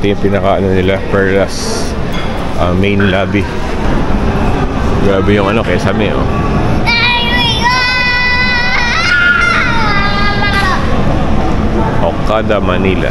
Ito yung pinaka-ano nila, Perlas main lobby. Grabe yung ano, Kesame, oh. Okada, Manila.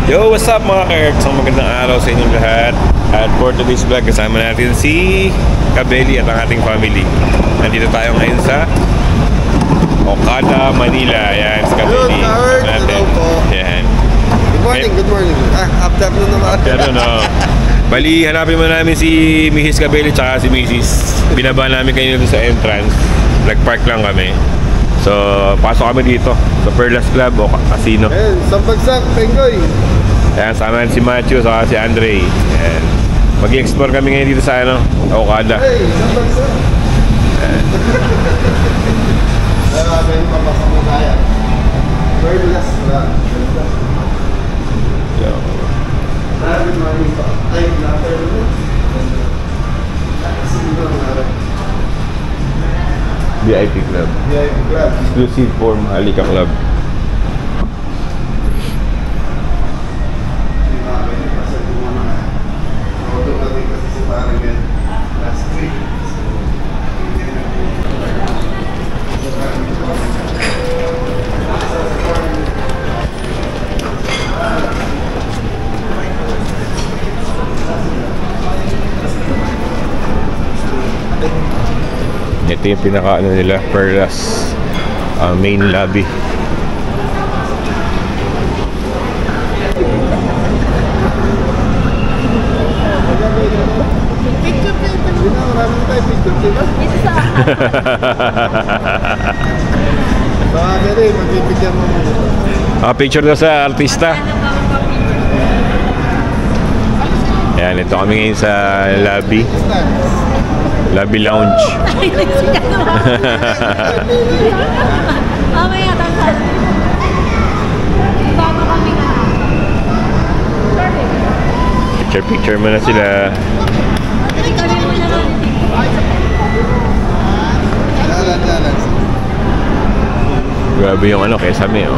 Yo, what's up mga ka-Herbs? Ang magandang araw sa inyong lahat. At for today's vlog, kasama natin si Kabeli at ang ating family. Nandito tayo ngayon sa Okada, Manila. Ayan, si Kabeli. Hello po. Ayan. Good morning. Afternoon naman. Afternoon, no. Bali, hanapin mo namin si Mrs. Kabeli tsaka si Mrs. Binaba namin kayo dito sa entrance. Nag-park lang kami. So, pasok kami dito sa Perlas Club o Casino. Ayan, Sampagsak, Pengoy. Ayan, sama si Matthew saka si Andre. Ayan. Mag-explore kami ngayon dito sa ano, Okada. Hey, Sampagsak. Marami yung papasok mo kaya. Perlas Club. Marami yung ay, Perlas. VIP Club. VIP Club. Exclusive for Mahalika Club. Ito yung pinaka-ano nila, Perlas main lobby. Marami tayo picture, diba? Baka gano'n, magbibigyan mo muna. Picture daw sa artista. Ayan, ito kami ngayon sa lobby. Lobby Lounge. Mamaya tanghal. Bago kami na. Picture mo na sila. Jalan. Grabe yung ano, Kesame, oh.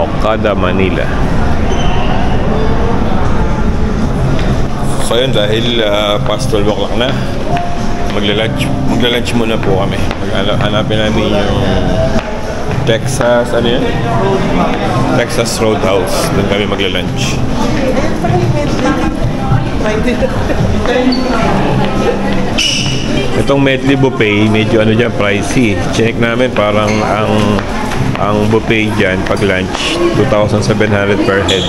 Okada, Manila. So yun, dahil past 12 o'clock na, magla-lunch muna po kami. Hanapin namin yung Texas, ano yun? Texas Roadhouse. Doon kami magla-lunch. Itong medley buffet, medyo ano dyan, pricey. Check namin, parang ang buffet dyan, pag lunch, 2,700 per head.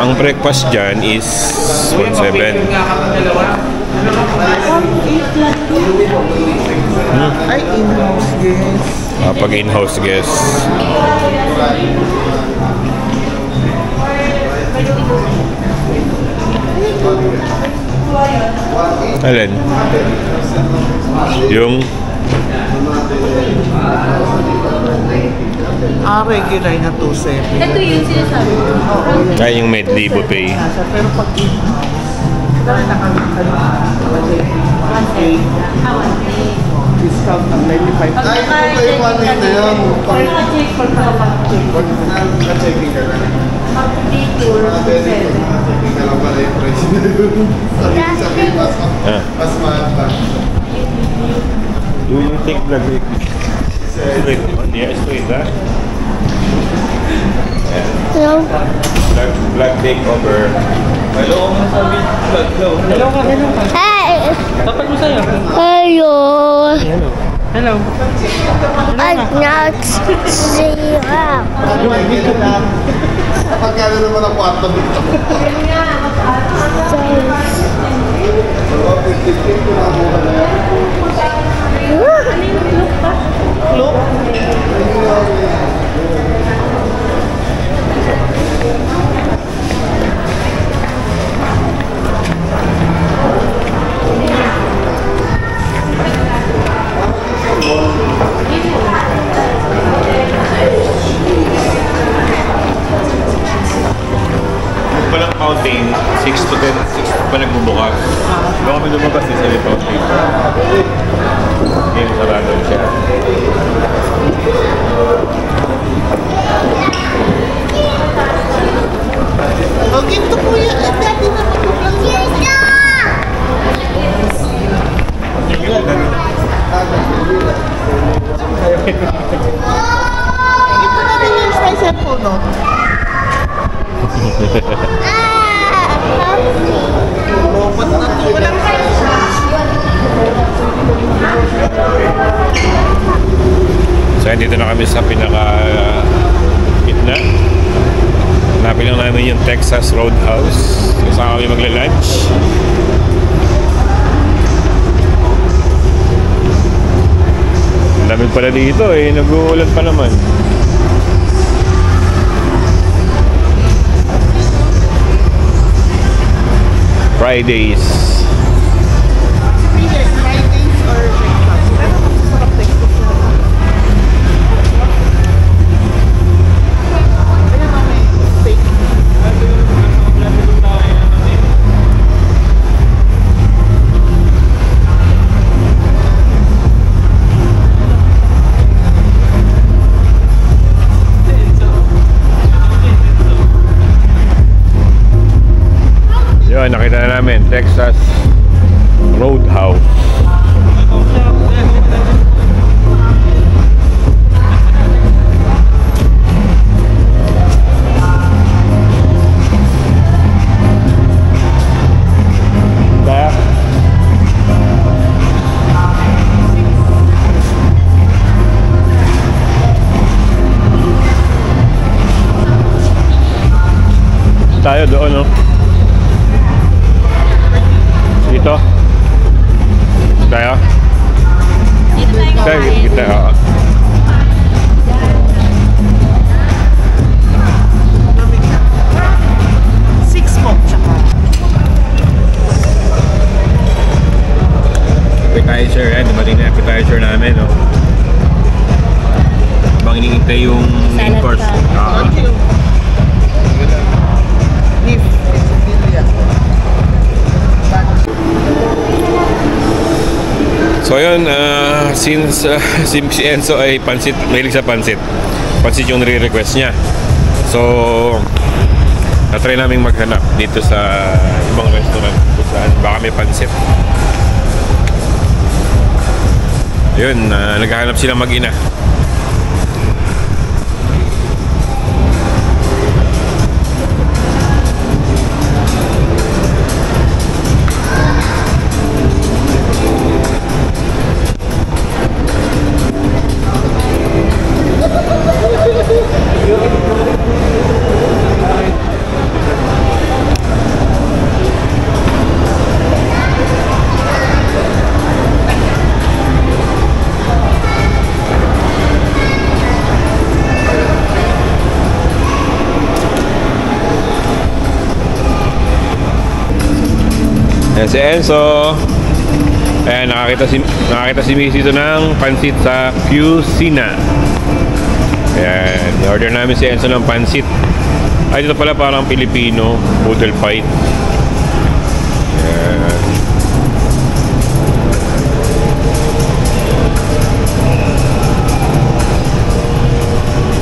Ang breakfast dyan is 1,700. Ay, in-house guest. Pag in-house guest. Alin? Yung regular na 2,700. Ito yung sinasabi ko. ay yung medley buffet. Pero pag in-house, discount ng 95. Ay, ito yung 1 na yun. Pag na-checking ka na. Checking ka lang pala yung price na yun. Sabi, mas mahal pa. Do you think that straight? Yeah, straight, ha? Hello. Black takeover. Hello, masabi. Hello ka. Hey. Dapat mo sa'yo. Hello. Hello. I'm not Zira. Pagkano naman ang kwarto dito? Look. 6 to 10, 6 pa nagbubukas. Bago kami lumabas din sa Litaw Street. Ngayon, sarado siya. O, ginto po yan. Dati na ginto na rin yung spicer po, no? Robot na to. Walang So, dito na kami sa pinaka-gitna. Hanapin lang namin yung Texas Roadhouse. Kung saan kami magla-lunch. Ang dami pala dito eh. Nag-uulan pa naman. Fridays. Fridays or breakfast. Pero masasarap breakfast na. Ayan na may steak. Yun, nakita na namin Texas Roadhouse. Kaya tayo doon, no? Dito? Tayo? Dito tayo Tayo, kumain. kita, oo. Six po, tsaka. Appetizer, yan. Dumating na appetizer namin, no? Habang hinihintay yung main Salad course. pa. Oo. Thank you. Beef. Quesadilla. So yun, since si Enzo ay pansit, mahilig sa pansit. Pansit yung nire-request niya. So, na-try namin maghanap dito sa ibang restaurant kung saan baka may pansit. Yun, naghahanap sila mag-ina. Ayan si Enzo. Ayan, nakakita si Missy dito ng pansit sa Cucina. Ayan, order namin si Enzo ng pansit. Ay, dito pala parang Pilipino noodle fight. Ayan.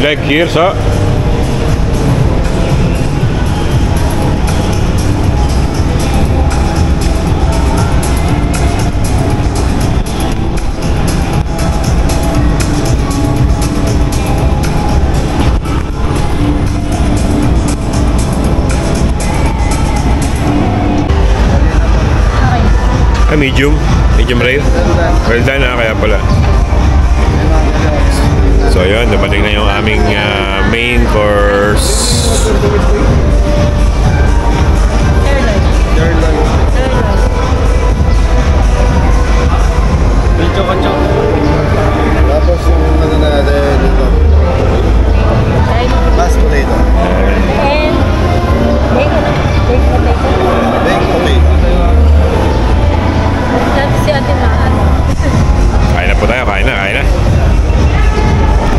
Like here sa medium rare. Well done, kaya pala. So yun, dapating na yung aming main course. Tapos yung ano natin dito. Mashed potato. And baked potato. Baked potato. Dati si Ate Maan. Kain na po tayo, kain na.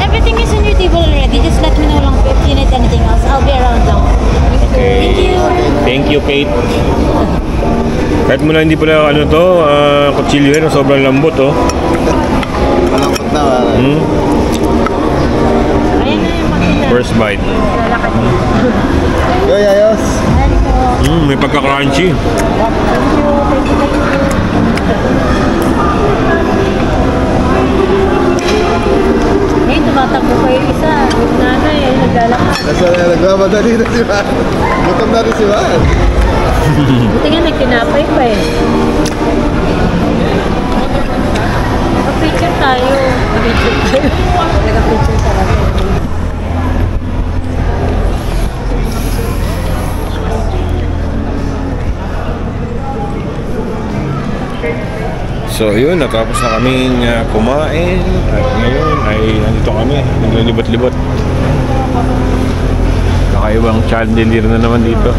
Everything is on your table already. Just let me know lang if you need anything else. I'll be around lang. Okay. Thank you. Thank you, Kate. Kahit mo na hindi pala ano to, kutsilyo yan, sobrang lambot oh. Malambot na ba? Ayan na yung makina. First bite. Lalakad. Yo, ayos. Ayan po. May pagka-crunchy. Thank you. Thank you. Thank you. Eh, tumatakbo pa yung isa. Yung nanay, naglalakad. Nasa nagmamadali na si Man. Gutom na rin si Man. Buti nga nagtinapay pa eh. Mag-picture tayo. Mag-picture tayo. Nag-picture talaga. So yun, natapos na kaming kumain. At ngayon ay nandito kami. Naglilibot-libot. Kakaibang chandelier na naman dito.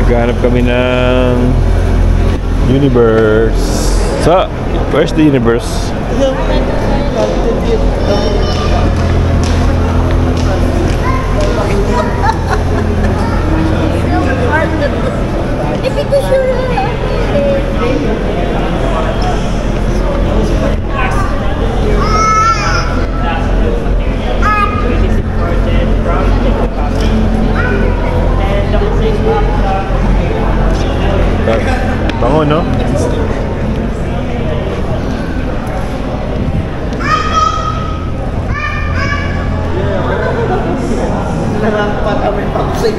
Naghanap kami ng universe. So, where's the universe? Bango, no? Narapat kami paksing.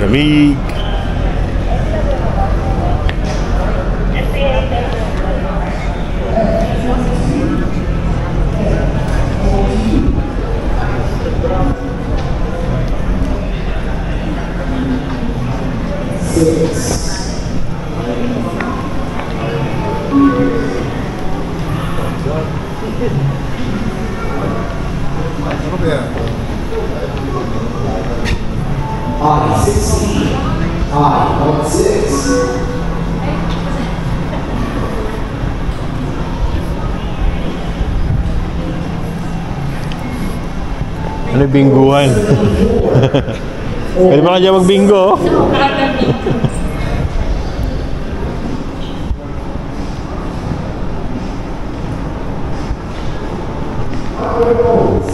Lamig. Ano ba yan? I-16, I-16. Ano yung bingguhan? Pwede ba ka dyan mag-bingo?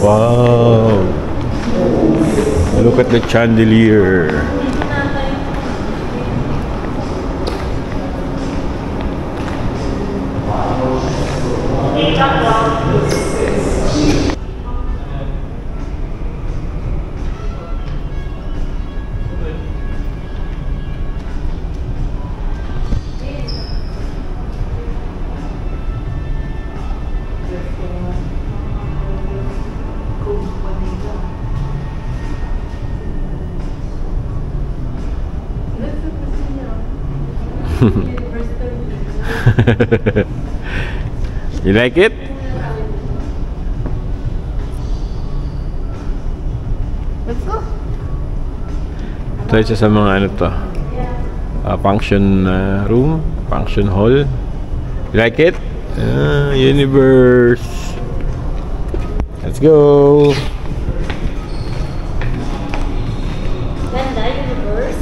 Wow! Look at the chandelier. You like it? Let's go. Ito isa sa mga ano to, function room, function hall. You like it? Universe. Let's go. Ganda, universe.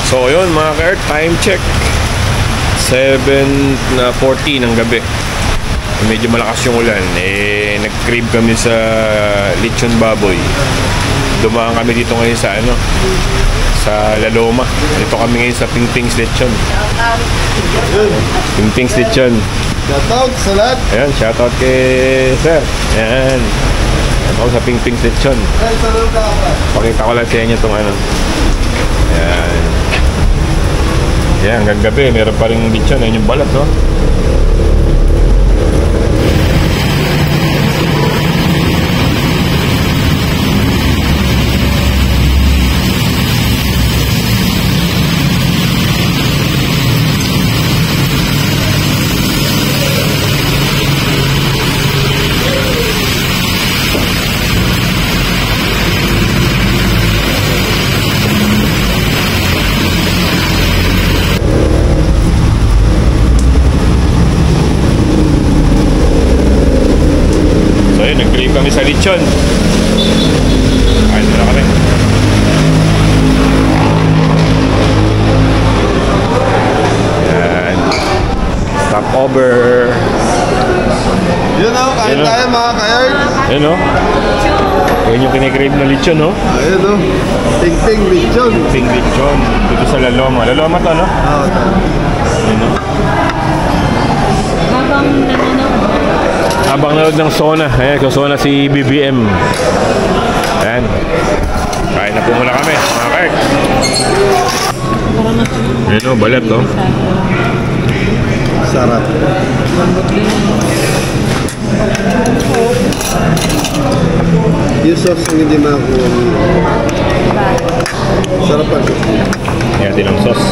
So yun mga ka-Earth, time check 7:14 ng gabi. Medyo malakas yung ulan. Nag-crib kami sa Lechon Baboy. Dumaan kami dito ngayon sa sa La Loma. Dito kami ngayon sa Pingping's Lechon. Pingping's Lechon. Shoutout sa lahat. Ayan, shoutout kay Sir. Ayan. Ako sa Pingping's Lechon. Ay, sarap ka pa. Pakita ko lang sa inyo itong Ayan. Ayan, hanggang gabi. Meron pa rin lechon. Ayan yung balat, oh. lechon. Kain na kami. Yan. Stopover. Yun o, kain Yun, oh. tayo mga ka-Earth. Yan o. Yan yung kinikrave na lechon, no? Ayun o. Ting-ting lechon. Ping lechon. Dito sa Laloma. Laloma to, no? Oo, Yan, no? Habang nanonood. Habang nanood ng Sona. Ayan, so Sona si BBM. Ayan. Kain na po muna kami, mga kart. Para mas Ayan o, balat, no? sarap. Yung sauce ang hindi makakuha. Sarap pa. Ayan din ang sauce.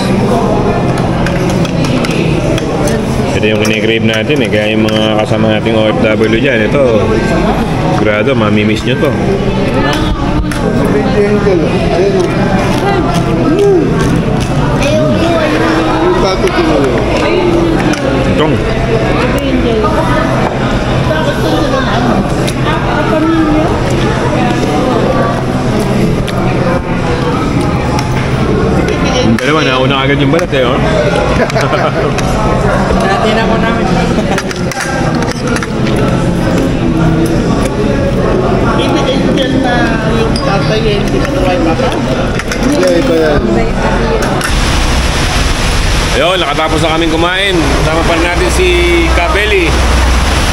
Ito yung kinikrave natin eh. Kaya yung mga kasama nating OFW dyan, ito, sigurado, mamimiss nyo to. Ayun o. Yung pato tinulo. Itong. Yung dalawa, nauna agad yung balat eh, oh. Yeah, iba yan. Ayun, nakatapos na kaming kumain. Kasama pa natin si Kabeli.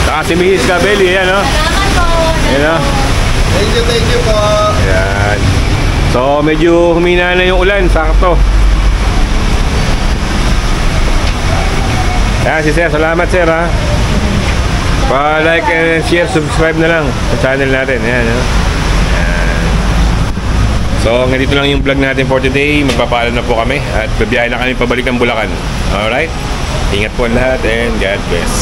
Saka si Mrs. Kabeli, ayan o. Ayan o. Thank you po. Ayan. So, medyo humina na yung ulan. Sakto. Ayan, si Sir. Salamat, Sir, ha. Pa-like and share, subscribe na lang sa channel natin. Ayan, o. Ayan. So, hanggang dito lang yung vlog natin for today. Magpapaalam na po kami at babiyahe na kami pabalik ng Bulacan. Alright? Ingat po lahat and God bless.